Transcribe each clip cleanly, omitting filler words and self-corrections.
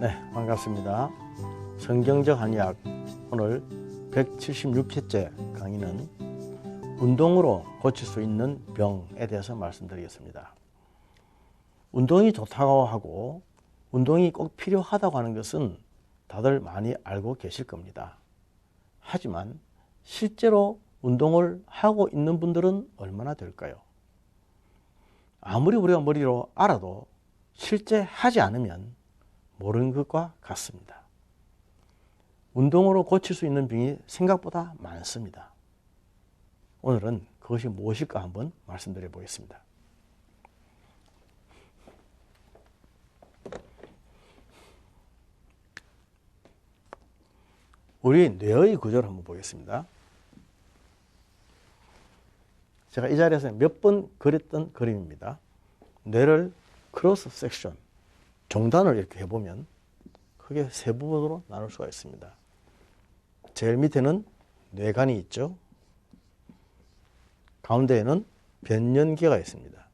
네, 반갑습니다. 성경적 한의학 오늘 176회째 강의는 운동으로 고칠 수 있는 병에 대해서 말씀드리겠습니다. 운동이 좋다고 하고 운동이 꼭 필요하다고 하는 것은 다들 많이 알고 계실 겁니다. 하지만 실제로 운동을 하고 있는 분들은 얼마나 될까요? 아무리 우리가 머리로 알아도 실제 하지 않으면 모르는 것과 같습니다. 운동으로 고칠 수 있는 병이 생각보다 많습니다. 오늘은 그것이 무엇일까 한번 말씀드려 보겠습니다. 우리 뇌의 구조를 한번 보겠습니다. 제가 이 자리에서 몇 번 그렸던 그림입니다. 뇌를 크로스 섹션, 종단을 이렇게 해보면 크게 세 부분으로 나눌 수가 있습니다. 제일 밑에는 뇌관이 있죠. 가운데에는 변연계가 있습니다.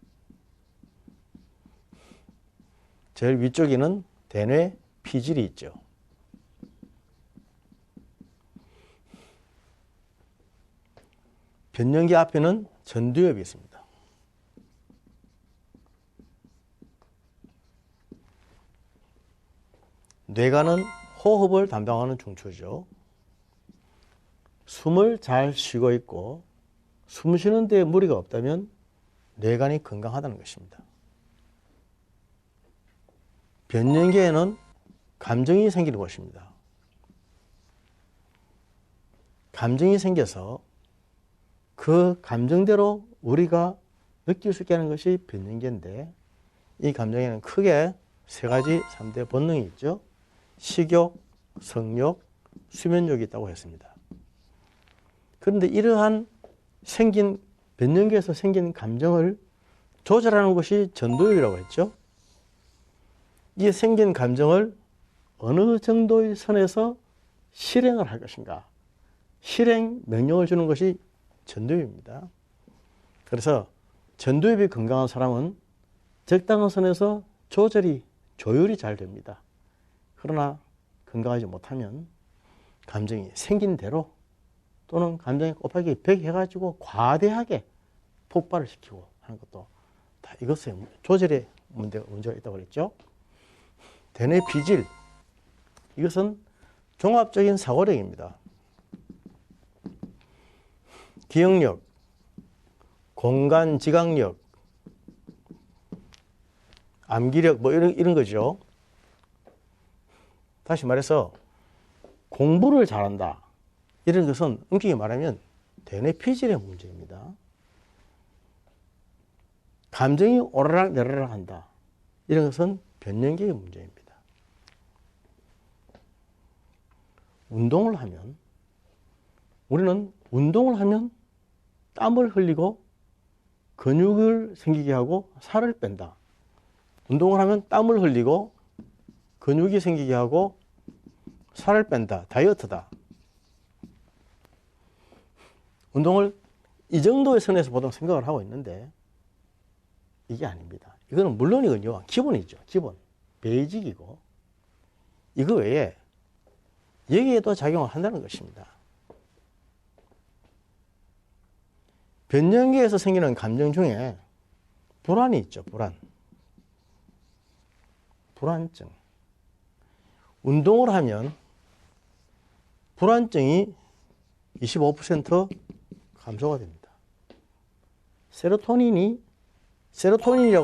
제일 위쪽에는 대뇌 피질이 있죠. 변연계 앞에는 전두엽이 있습니다. 뇌관은 호흡을 담당하는 중추죠. 숨을 잘 쉬고 있고 숨 쉬는 데 무리가 없다면 뇌관이 건강하다는 것입니다. 변연계에는 감정이 생기는 곳입니다. 감정이 생겨서 그 감정대로 우리가 느낄 수 있게 하는 것이 변연계인데, 이 감정에는 크게 세 가지 3대 본능이 있죠. 식욕, 성욕, 수면욕이 있다고 했습니다. 그런데 이러한 생긴 변연계에서 생긴 감정을 조절하는 것이 전두엽이라고 했죠. 이 생긴 감정을 어느 정도의 선에서 실행을 할 것인가, 실행 명령을 주는 것이 전두엽입니다. 그래서 전두엽이 건강한 사람은 적당한 선에서 조율이 잘 됩니다. 그러나 건강하지 못하면 감정이 생긴 대로 또는 감정이 곱하기 100 해가지고 과대하게 폭발을 시키고 하는 것도 다 이것의 조절의 문제가 있다고 그랬죠. 대뇌 피질, 이것은 종합적인 사고력입니다. 기억력, 공간 지각력, 암기력 뭐 이런 거죠. 다시 말해서 공부를 잘한다, 이런 것은 엄격히 말하면 대뇌 피질의 문제입니다. 감정이 오르락 내리락 한다, 이런 것은 변연계의 문제입니다. 우리는 운동을 하면 땀을 흘리고 근육을 생기게 하고 살을 뺀다. 운동을 하면 땀을 흘리고 근육이 생기게 하고 살을 뺀다. 다이어트다. 운동을 이 정도의 선에서 보통 생각을 하고 있는데 이게 아닙니다. 이거는 물론이군요. 기본이죠. 기본. 베이직이고 이거 외에 여기에도 작용을 한다는 것입니다. 변연계에서 생기는 감정 중에 불안이 있죠. 불안증. 운동을 하면 불안증이 25% 감소가 됩니다. 세로토닌이라고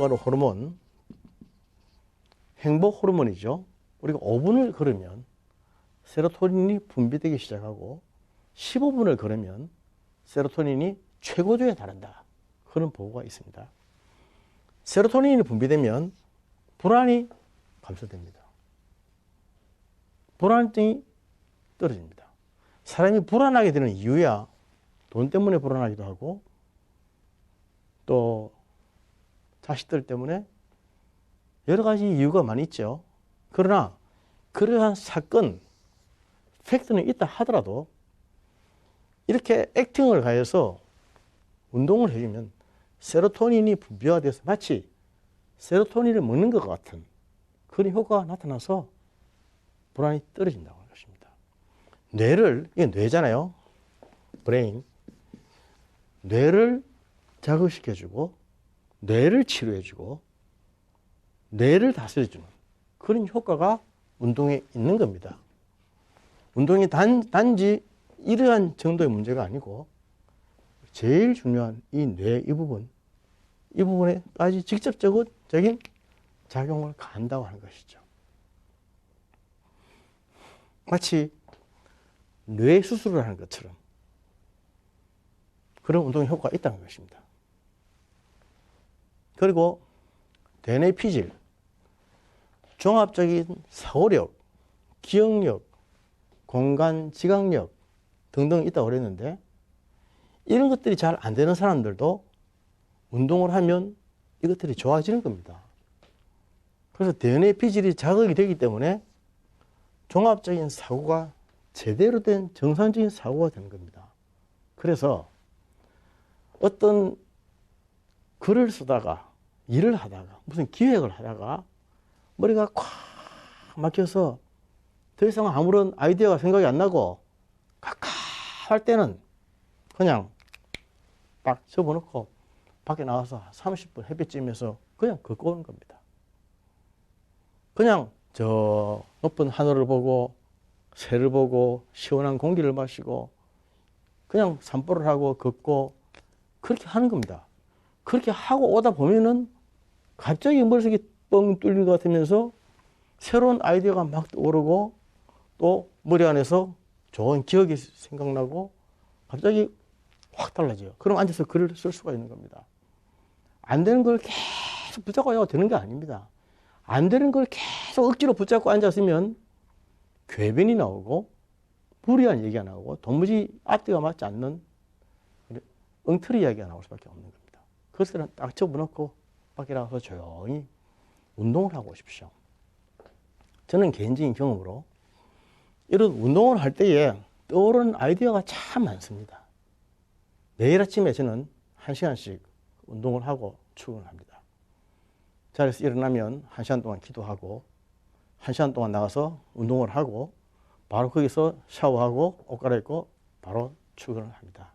하는 호르몬, 행복 호르몬이죠. 우리가 5분을 걸으면 세로토닌이 분비되기 시작하고 15분을 걸으면 세로토닌이 최고조에 달한다, 그런 보고가 있습니다. 세로토닌이 분비되면 불안이 감소됩니다. 불안증이 떨어집니다. 사람이 불안하게 되는 이유야 돈 때문에 불안하기도 하고 또 자식들 때문에 여러 가지 이유가 많이 있죠. 그러나 그러한 사건, 팩트는 있다 하더라도 이렇게 액팅을 가해서 운동을 해주면 세로토닌이 분비가 돼서 마치 세로토닌을 먹는 것 같은 그런 효과가 나타나서 불안이 떨어진다고 하는 것입니다. 이게 뇌잖아요. 브레인. 뇌를 자극시켜주고, 뇌를 치료해주고, 뇌를 다스려주는 그런 효과가 운동에 있는 겁니다. 운동이 단지 이러한 정도의 문제가 아니고, 제일 중요한 이 뇌 이 부분에까지 직접적인 작용을 한다고 하는 것이죠. 마치 뇌 수술을 하는 것처럼 그런 운동의 효과가 있다는 것입니다. 그리고 대뇌 피질, 종합적인 사고력, 기억력, 공간 지각력 등등 있다고 그랬는데, 이런 것들이 잘 안 되는 사람들도 운동을 하면 이것들이 좋아지는 겁니다. 그래서 대뇌 피질이 자극이 되기 때문에 종합적인 사고가 제대로 된 정상적인 사고가 되는 겁니다. 그래서 어떤 글을 쓰다가, 일을 하다가, 무슨 기획을 하다가 머리가 콱 막혀서 더 이상 아무런 아이디어가 생각이 안 나고 할 때는 그냥 딱 접어놓고 밖에 나가서 30분 햇빛 쬐면서 그냥 걷고 오는 겁니다. 그냥 저 높은 하늘을 보고, 새를 보고, 시원한 공기를 마시고, 그냥 산보를 하고 걷고 그렇게 하는 겁니다. 그렇게 하고 오다 보면은 갑자기 머릿속이 뻥 뚫린 것 같으면서 새로운 아이디어가 막 떠오르고, 또 머리 안에서 좋은 기억이 생각나고 갑자기 확 달라져요. 그럼 앉아서 글을 쓸 수가 있는 겁니다. 안 되는 걸 계속 붙잡고 해야 되는 게 아닙니다. 안 되는 걸 계속 억지로 붙잡고 앉았으면 궤변이 나오고 무리한 얘기가 나오고 도무지 앞뒤가 맞지 않는 엉터리 이야기가 나올 수밖에 없는 겁니다. 그것들은 딱 접어놓고 밖에 나가서 조용히 운동을 하고 오십시오. 저는 개인적인 경험으로 이런 운동을 할 때에 떠오르는 아이디어가 참 많습니다. 매일 아침에 저는 1시간씩 운동을 하고 출근을 합니다. 자리에서 일어나면 1시간 동안 기도하고 1시간 동안 나가서 운동을 하고 바로 거기서 샤워하고 옷 갈아입고 바로 출근을 합니다.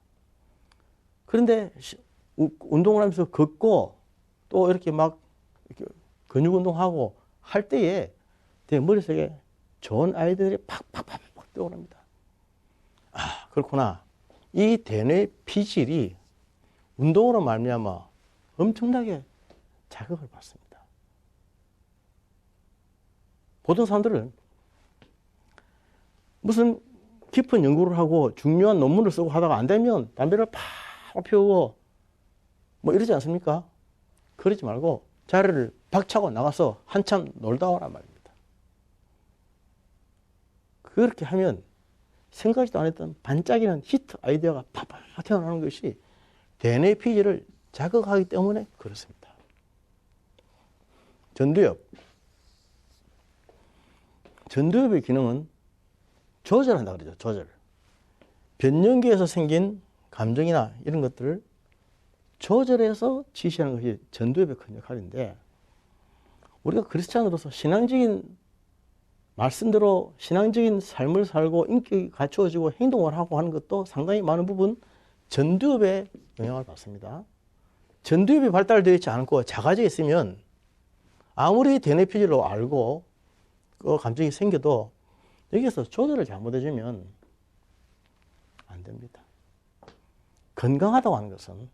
그런데 운동을 하면서 걷고 또 이렇게 막 이렇게 근육 운동하고 할 때에 내 머릿속에 좋은 아이디어들이 팍팍팍팍 떠오릅니다. 아, 그렇구나. 이 대뇌 피질이 운동으로 말미암아 엄청나게 자극을 받습니다. 보통 사람들은 무슨 깊은 연구를 하고 중요한 논문을 쓰고 하다가 안 되면 담배를 팍 피우고 뭐 이러지 않습니까? 그러지 말고 자리를 박차고 나가서 한참 놀다 오란 말입니다. 그렇게 하면 생각지도 안 했던 반짝이는 히트 아이디어가 팍팍 태어나는 것이 대뇌 피질을 자극하기 때문에 그렇습니다. 전두엽의 기능은 조절한다 그러죠. 조절. 변연기에서 생긴 감정이나 이런 것들을 조절해서 지시하는 것이 전두엽의 큰 역할인데, 우리가 그리스찬으로서 신앙적인 말씀대로 신앙적인 삶을 살고 인격이 갖추어지고 행동을 하고 하는 것도 상당히 많은 부분 전두엽의 영향을 받습니다. 전두엽이 발달되어 있지 않고 작아져 있으면 아무리 대뇌 피질로 알고 그 감정이 생겨도 여기서 조절을 잘못해주면 안 됩니다. 건강하다고 하는 것은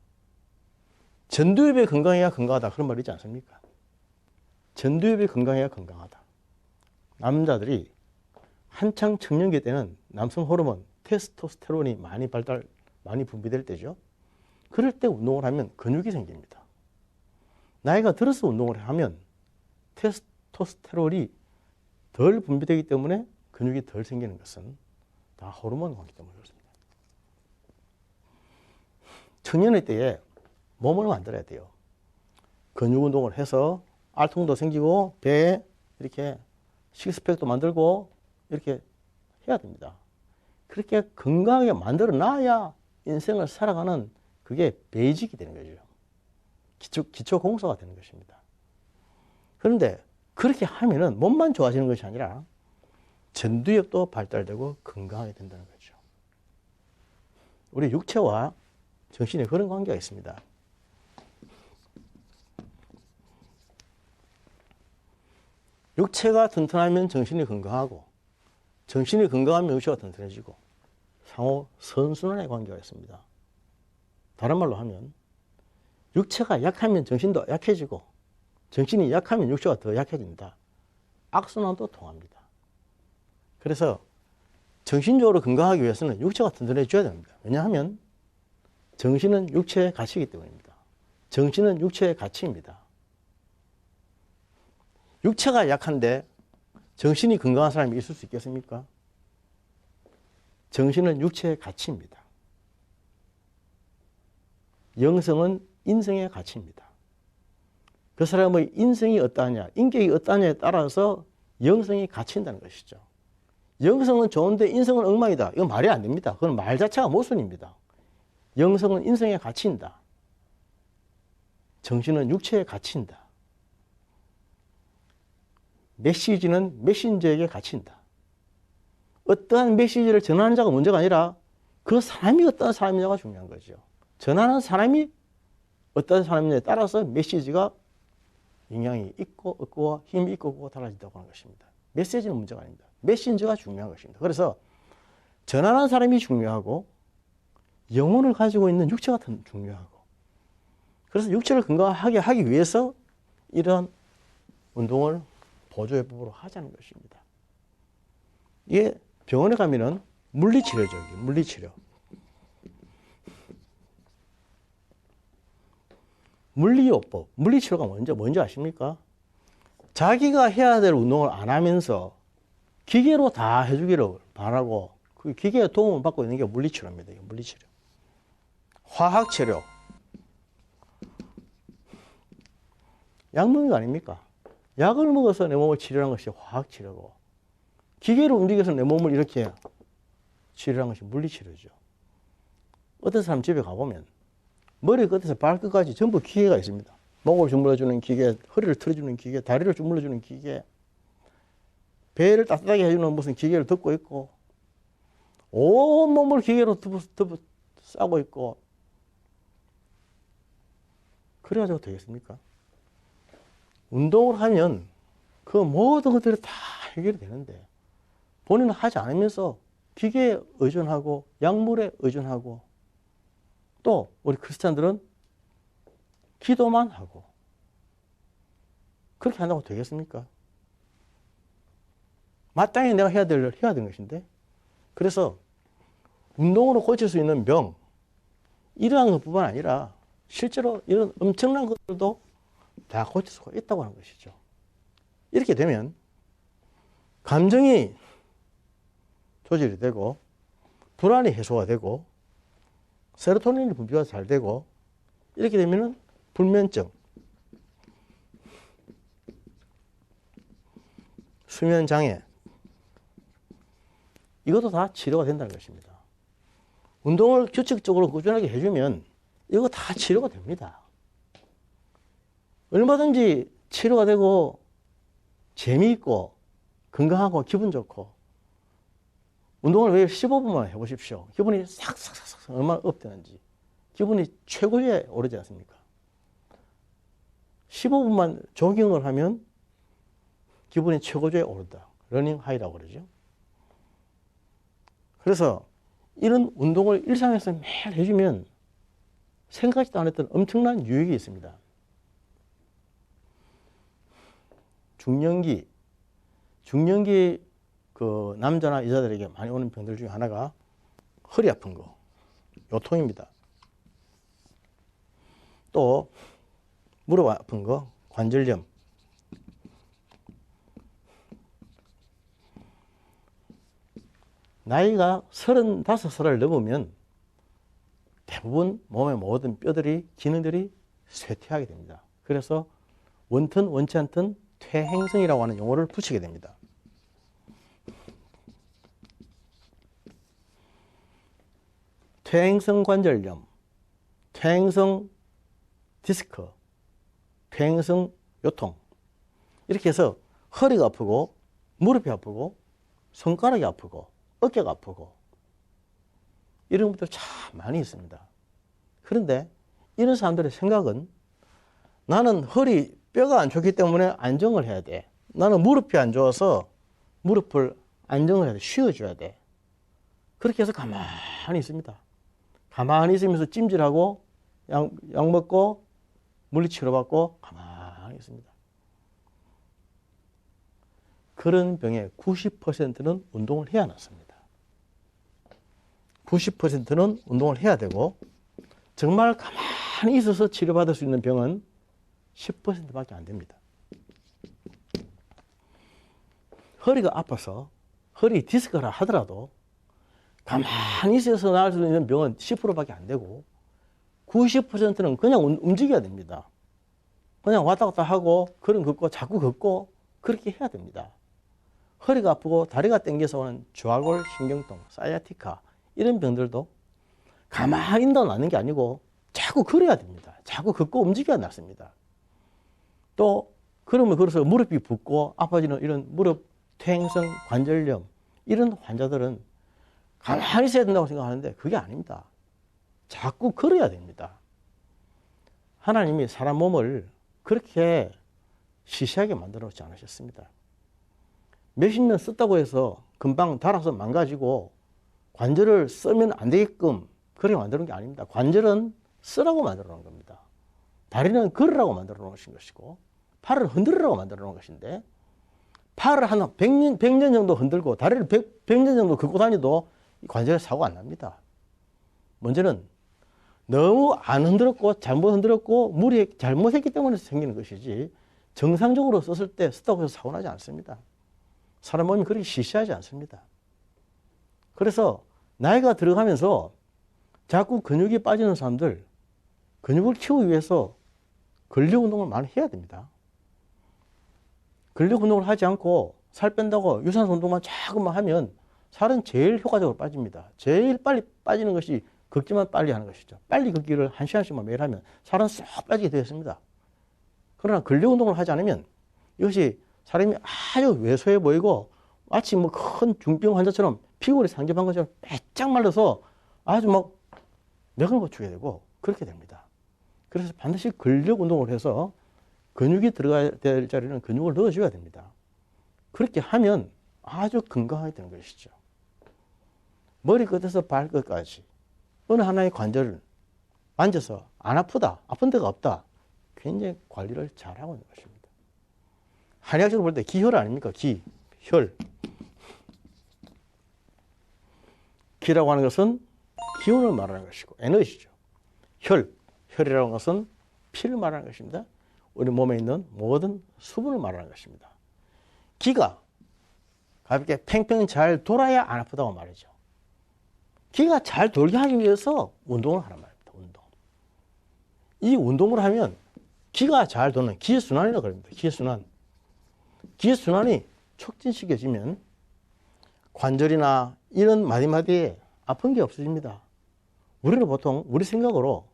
전두엽이 건강해야 건강하다 그런 말이지 않습니까? 전두엽이 건강해야 건강하다. 남자들이 한창 청년기 때는 남성 호르몬 테스토스테론이 많이 분비될 때죠. 그럴 때 운동을 하면 근육이 생깁니다. 나이가 들어서 운동을 하면 테스토스테론이 덜 분비되기 때문에 근육이 덜 생기는 것은 다 호르몬 관계 때문에 그렇습니다. 청년의 때에 몸을 만들어야 돼요. 근육 운동을 해서 알통도 생기고 배에 이렇게 식스팩도 만들고 이렇게 해야 됩니다. 그렇게 건강하게 만들어 놔야 인생을 살아가는 그게 베이직이 되는 거죠. 기초 공소가 되는 것입니다. 그런데 그렇게 하면은 몸만 좋아지는 것이 아니라 전두엽도 발달되고 건강하게 된다는 거죠. 우리 육체와 정신에 그런 관계가 있습니다. 육체가 튼튼하면 정신이 건강하고 정신이 건강하면 육체가 튼튼해지고 상호 선순환의 관계가 있습니다. 다른 말로 하면 육체가 약하면 정신도 약해지고 정신이 약하면 육체가 더 약해진다. 악순환도 통합니다. 그래서 정신적으로 건강하기 위해서는 육체가 튼튼해져야 됩니다. 왜냐하면 정신은 육체의 가치이기 때문입니다. 정신은 육체의 가치입니다. 육체가 약한데 정신이 건강한 사람이 있을 수 있겠습니까? 정신은 육체의 가치입니다. 영성은 인성의 가치입니다. 그 사람의 인성이 어떠하냐, 인격이 어떠하냐에 따라서 영성이 갇힌다는 것이죠. 영성은 좋은데 인성은 엉망이다. 이건 말이 안 됩니다. 그건 말 자체가 모순입니다. 영성은 인성의 가치인다. 정신은 육체의 가치인다. 메시지는 메신저에게 갇힌다. 어떠한 메시지를 전하는 자가 문제가 아니라 그 사람이 어떠한 사람이냐가 중요한 거죠. 전하는 사람이 어떤 사람이냐에 따라서 메시지가 영향이 있고 없고 힘이 있고 없고 달라진다고 하는 것입니다. 메시지는 문제가 아닙니다. 메신저가 중요한 것입니다. 그래서 전하는 사람이 중요하고 영혼을 가지고 있는 육체가 더 중요하고 그래서 육체를 건강하게 하기 위해서 이런 운동을 보조요법으로 하자는 것입니다. 이게 병원에 가면은 물리치료죠. 물리치료. 물리요법, 물리치료가 뭔지 아십니까? 자기가 해야 될 운동을 안 하면서 기계로 다 해주기를 바라고 그 기계의 도움을 받고 있는 게 물리치료입니다. 이게 물리치료. 화학치료. 약 먹는 거 아닙니까? 약을 먹어서 내 몸을 치료하는 것이 화학치료고 기계로 움직여서 내 몸을 이렇게 치료하는 것이 물리치료죠. 어떤 사람 집에 가보면 머리 끝에서 발끝까지 전부 기계가 있습니다. 목을 주물러주는 기계, 허리를 틀어주는 기계, 다리를 주물러주는 기계, 배를 따뜻하게 해주는 무슨 기계를 듣고 있고 온몸을 기계로 싸고 있고 그래가지고 되겠습니까? 운동을 하면 그 모든 것들이 다 해결이 되는데 본인은 하지 않으면서 기계에 의존하고 약물에 의존하고 또 우리 크리스찬들은 기도만 하고 그렇게 한다고 되겠습니까? 마땅히 내가 해야 될 일을 해야 되는 것인데 그래서 운동으로 고칠 수 있는 병 이러한 것뿐만 아니라 실제로 이런 엄청난 것들도 다 고칠 수가 있다고 하는 것이죠. 이렇게 되면 감정이 조절이 되고 불안이 해소가 되고 세로토닌이 분비가 잘 되고 이렇게 되면은 불면증, 수면장애 이것도 다 치료가 된다는 것입니다. 운동을 규칙적으로 꾸준하게 해주면 이거 다 치료가 됩니다. 얼마든지 치료가 되고 재미있고 건강하고 기분 좋고 운동을 매일 15분만 해보십시오. 기분이 싹싹싹 얼마나 업되는지 기분이 최고에 오르지 않습니까? 15분만 조깅을 하면 기분이 최고조에 오른다. 러닝 하이라고 그러죠. 그래서 이런 운동을 일상에서 매일 해주면 생각지도 않았던 엄청난 유익이 있습니다. 중년기 그 남자나 여자들에게 많이 오는 병들 중에 하나가 허리 아픈 거, 요통입니다. 또 무릎 아픈 거, 관절염. 나이가 35살을 넘으면 대부분 몸의 모든 뼈들이, 기능들이 쇠퇴하게 됩니다. 그래서 원튼 원치 않든 퇴행성이라고 하는 용어를 붙이게 됩니다. 퇴행성 관절염, 퇴행성 디스크, 퇴행성 요통 이렇게 해서 허리가 아프고 무릎이 아프고 손가락이 아프고 어깨가 아프고 이런 것들 참 많이 있습니다. 그런데 이런 사람들의 생각은 나는 허리 뼈가 안 좋기 때문에 안정을 해야 돼. 나는 무릎이 안 좋아서 무릎을 안정을 해야 돼. 쉬어줘야 돼. 그렇게 해서 가만히 있습니다. 가만히 있으면서 찜질하고 약 먹고 물리치료 받고 가만히 있습니다. 그런 병의 90%는 운동을 해야 낫습니다. 90%는 운동을 해야 되고 정말 가만히 있어서 치료받을 수 있는 병은 10%밖에 안 됩니다. 허리가 아파서 허리 디스크라 하더라도 가만히 있어서 나을 수 있는 병은 10%밖에 안 되고 90%는 그냥 움직여야 됩니다. 그냥 왔다 갔다 하고 걸음 걷고 자꾸 걷고 그렇게 해야 됩니다. 허리가 아프고 다리가 땡겨서 오는 좌골 신경통, 사이아티카 이런 병들도 가만히 있다 나는 게 아니고 자꾸 걸어야 됩니다. 자꾸 걷고 움직여야 낫습니다. 또 그러면 걸어서 무릎이 붓고 아파지는 이런 무릎 퇴행성 관절염 이런 환자들은 가만히 있어야 된다고 생각하는데 그게 아닙니다. 자꾸 걸어야 됩니다. 하나님이 사람 몸을 그렇게 시시하게 만들어 놓지 않으셨습니다. 몇십 년 썼다고 해서 금방 닳아서 망가지고 관절을 쓰면 안 되게끔 그렇게 만들어 놓은 게 아닙니다. 관절은 쓰라고 만들어 놓은 겁니다. 다리는 걸으라고 만들어 놓으신 것이고 팔을 흔들으라고 만들어 놓은 것인데 팔을 한 100년 정도 흔들고 다리를 100년 정도 걷고 다니도 관절에 사고가 안 납니다. 문제는 너무 안 흔들었고 잘못 흔들었고 무리 잘못했기 때문에 생기는 것이지 정상적으로 썼을 때 썼다고 해서 사고 나지 않습니다. 사람 몸이 그렇게 시시하지 않습니다. 그래서 나이가 들어가면서 자꾸 근육이 빠지는 사람들 근육을 키우기 위해서 근력 운동을 많이 해야 됩니다. 근력 운동을 하지 않고 살 뺀다고 유산소 운동만 자꾸만 하면 살은 제일 효과적으로 빠집니다. 제일 빨리 빠지는 것이 걷기만 빨리 하는 것이죠. 빨리 걷기를 1시간씩만 매일 하면 살은 쏙 빠지게 되어 있습니다. 그러나 근력 운동을 하지 않으면 이것이 사람이 아주 왜소해 보이고 마치 뭐 큰 중병 환자처럼 피골이 상접한 것처럼 빼짝 말라서 아주 막 뇌가 고추게 되고 그렇게 됩니다. 그래서 반드시 근력 운동을 해서 근육이 들어가야 될 자리는 근육을 넣어줘야 됩니다. 그렇게 하면 아주 건강하게 되는 것이죠. 머리끝에서 발끝까지 어느 하나의 관절을 만져서 안 아프다, 아픈 데가 없다. 굉장히 관리를 잘하고 있는 것입니다. 한의학적으로 볼 때 기혈 아닙니까? 혈. 기라고 하는 것은 기운을 말하는 것이고 에너지죠. 혈이라고 하는 것은 피를 말하는 것입니다. 우리 몸에 있는 모든 수분을 말하는 것입니다. 기가 가볍게 팽팽 잘 돌아야 안 아프다고 말이죠. 기가 잘 돌게 하기 위해서 운동을 하란 말입니다. 운동. 이 운동을 하면 기가 잘 도는 기순환이라고 그럽니다. 기순환. 기순환이 촉진시켜지면 관절이나 이런 마디마디에 아픈 게 없어집니다. 우리는 보통 우리 생각으로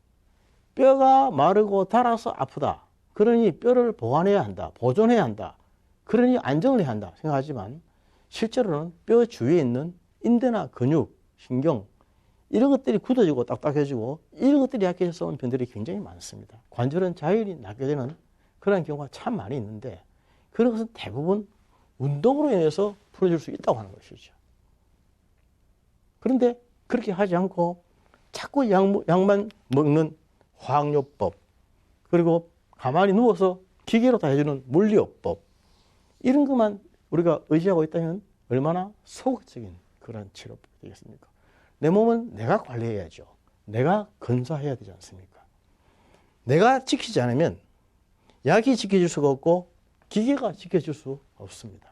뼈가 마르고 닳아서 아프다. 그러니 뼈를 보완해야 한다. 보존해야 한다. 그러니 안정을 해야 한다 생각하지만 실제로는 뼈 주위에 있는 인대나 근육, 신경 이런 것들이 굳어지고 딱딱해지고 이런 것들이 약해져서 온 병들이 굉장히 많습니다. 관절은 자연히 낫게 되는 그런 경우가 참 많이 있는데 그런 것은 대부분 운동으로 인해서 풀어줄 수 있다고 하는 것이죠. 그런데 그렇게 하지 않고 자꾸 약만 먹는 화학요법 그리고 가만히 누워서 기계로 다 해주는 물리요법 이런 것만 우리가 의지하고 있다면 얼마나 소극적인 그런 치료법이 되겠습니까? 내 몸은 내가 관리해야죠. 내가 건사해야 되지 않습니까? 내가 지키지 않으면 약이 지켜줄 수가 없고 기계가 지켜줄 수 없습니다.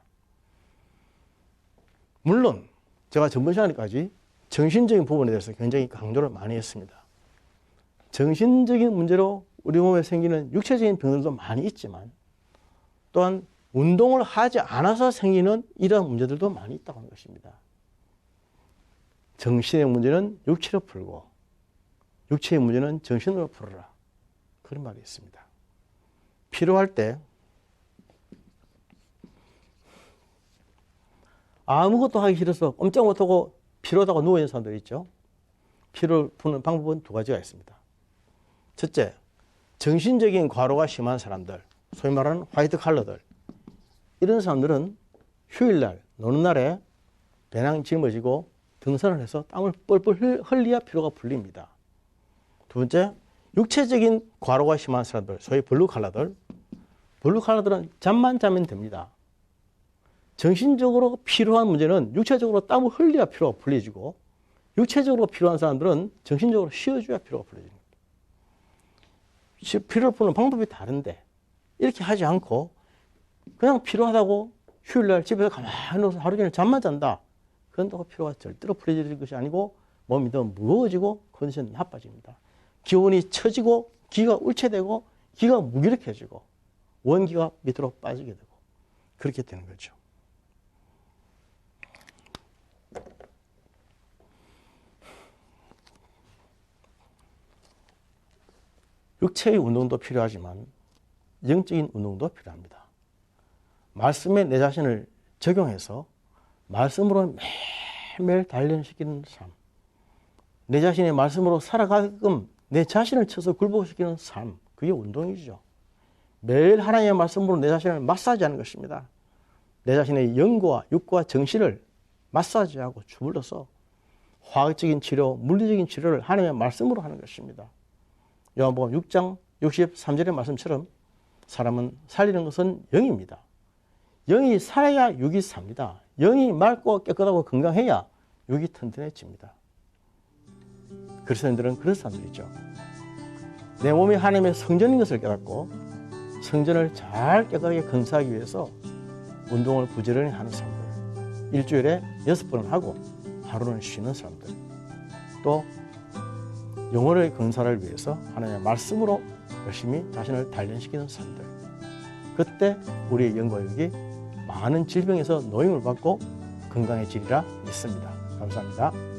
물론 제가 전번 시간까지 정신적인 부분에 대해서 굉장히 강조를 많이 했습니다. 정신적인 문제로 우리 몸에 생기는 육체적인 병들도 많이 있지만 또한 운동을 하지 않아서 생기는 이러한 문제들도 많이 있다고 하는 것입니다. 정신의 문제는 육체로 풀고 육체의 문제는 정신으로 풀어라. 그런 말이 있습니다. 필요할 때 아무것도 하기 싫어서 꼼짝 못하고 피로하다가 누워있는 사람들 있죠. 피로를 푸는 방법은 두 가지가 있습니다. 첫째, 정신적인 과로가 심한 사람들, 소위 말하는 화이트 칼러들. 이런 사람들은 휴일날, 노는 날에 배낭 짊어지고 등산을 해서 땀을 뻘뻘 흘려야 피로가 풀립니다. 두 번째, 육체적인 과로가 심한 사람들, 소위 블루 칼라들. 블루 칼라들은 잠만 자면 됩니다. 정신적으로 필요한 문제는 육체적으로 땀을 흘려야 피로가 풀려지고, 육체적으로 필요한 사람들은 정신적으로 쉬어줘야 피로가 풀려집니다. 피로를 푸는 방법이 다른데 이렇게 하지 않고 그냥 피로하다고 휴일날 집에서 가만히 누워서 하루 종일 잠만 잔다. 그런다고 피로가 절대로 풀려질 것이 아니고 몸이 더 무거워지고 컨디션이 나빠집니다. 기운이 처지고 기가 울체되고 기가 무기력해지고 원기가 밑으로 빠지게 되고 그렇게 되는 거죠. 육체의 운동도 필요하지만 영적인 운동도 필요합니다. 말씀에 내 자신을 적용해서 말씀으로 매일매일 단련시키는 삶, 내 자신의 말씀으로 살아가게끔 내 자신을 쳐서 굴복시키는 삶, 그게 운동이죠. 매일 하나님의 말씀으로 내 자신을 마사지하는 것입니다. 내 자신의 영과 육과 정신을 마사지하고 주물러서 화학적인 치료, 물리적인 치료를 하나님의 말씀으로 하는 것입니다. 요한복음 6장 63절의 말씀처럼 사람은 살리는 것은 영입니다. 영이 살아야 육이 삽니다. 영이 맑고 깨끗하고 건강해야 육이 튼튼해집니다. 그리스도인들은 그런 사람들이죠. 내 몸이 하나님의 성전인 것을 깨닫고 성전을 잘 깨끗하게 건사하기 위해서 운동을 부지런히 하는 사람들, 일주일에 6번은 하고 하루는 쉬는 사람들, 또 영혼의 건사를 위해서 하나님의 말씀으로 열심히 자신을 단련시키는 사람들, 그때 우리의 영과 육이 많은 질병에서 노임을 받고 건강해지리라 믿습니다. 감사합니다.